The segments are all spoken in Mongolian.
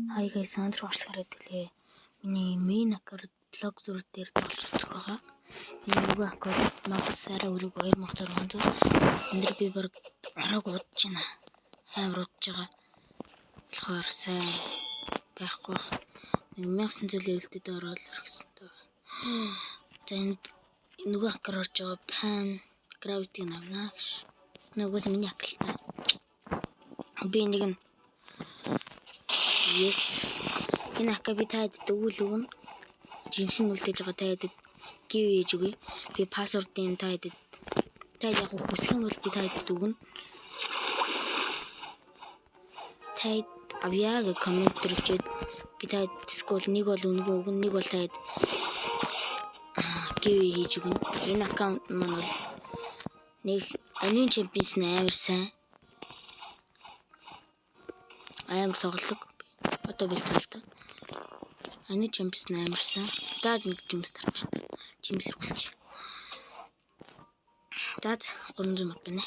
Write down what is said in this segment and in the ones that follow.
Hi guys, өнөөдөр уучлаарай дэлээ. Миний main аккаунт блог зүрх дээр толцох байгаа. Миний нөгөө аккаунт магас арай өрөг 2600. Өндөр би баг араг удаж байна. Амар удаж байгаа. Тэгэхээр сайн байхгүй. 1900 левелтэд ороод ирсэн дөө. За энэ нөгөө аккаунт орж байгаа pan gravity навнаа гэж. Нөгөөс миний аккаунт. Би нэг нь yes. Энэ аккаунт таад дөгүүл өгнө. Жимсэн үлдээж байгаа таад гів ээж үгүй. Би пассвордын таад яг хүсэх юм бол би таад өгнө. Таад авьяа гэ коммент төрөвчээд би таад скол нэг бол үнэгүй өгнө, нэг бол таад гів ээж өгнө. Энэ аккаунт маань бол нэг анийн чемпионс амар сайн. Амар тоглодог. Одоо бэлтгэл та. Аны чемпионс амарсан. Даад нэг жимс тарчдаг. Жимс хэрхүүлж. Даад 300 мод байна.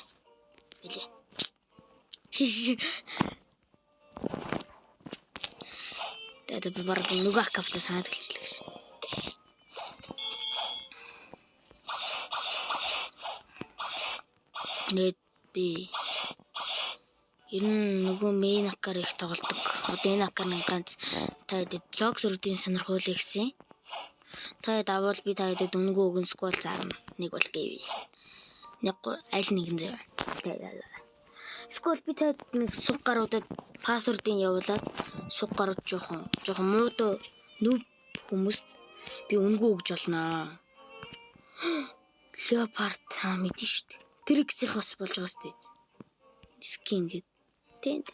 Билээ. Даад би баг нөгөө аккаунтаа санаад гэлчлээ гэж. Нэт би ер нь нөгөө main аккаар их тоглодог. Одоо энэ аккарын ганц таад блог зүрхтийн сонирхуулъя гэсэн. Таад авал би таад дөнгөө өгөн скол зарна. Нэг бол гэв. Нэг аль нэгэн зав. Скол би таад нэг суг гаруудад пассвордын явуулаад суг гарууд жоохон муудуу нүб хүмүүст би өнгөө өгж олноо. Leopard мэдэн штт. Тэр ихсих бас болж байгаа штт. Скин гэд. Тэнд.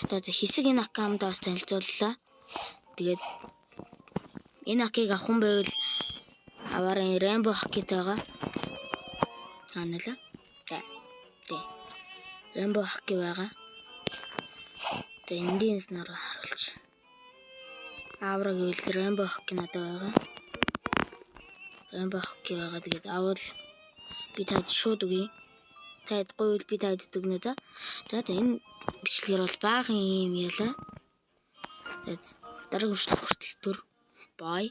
Тэгээд хэсэг энэ аккаунтаа бас танилцууллаа. Тэгээд энэ аккийг авах юм байвал аваарай Rainbow Hockey байгаа. Хаанаа? Тэ. Rainbow Hockey байгаа. Тэгээд эндийн снаар харуулж. Авраг гэвэл Rainbow Hockey надад байгаа. Rainbow Hockey байгаа. Тэгээд авал би таад шууд өгье. Таад гойвол би таад дүгнэ за. За энэ бичлэгээр бол баахан юм яла. Тэгээд дараа хүртэл төр. Bye.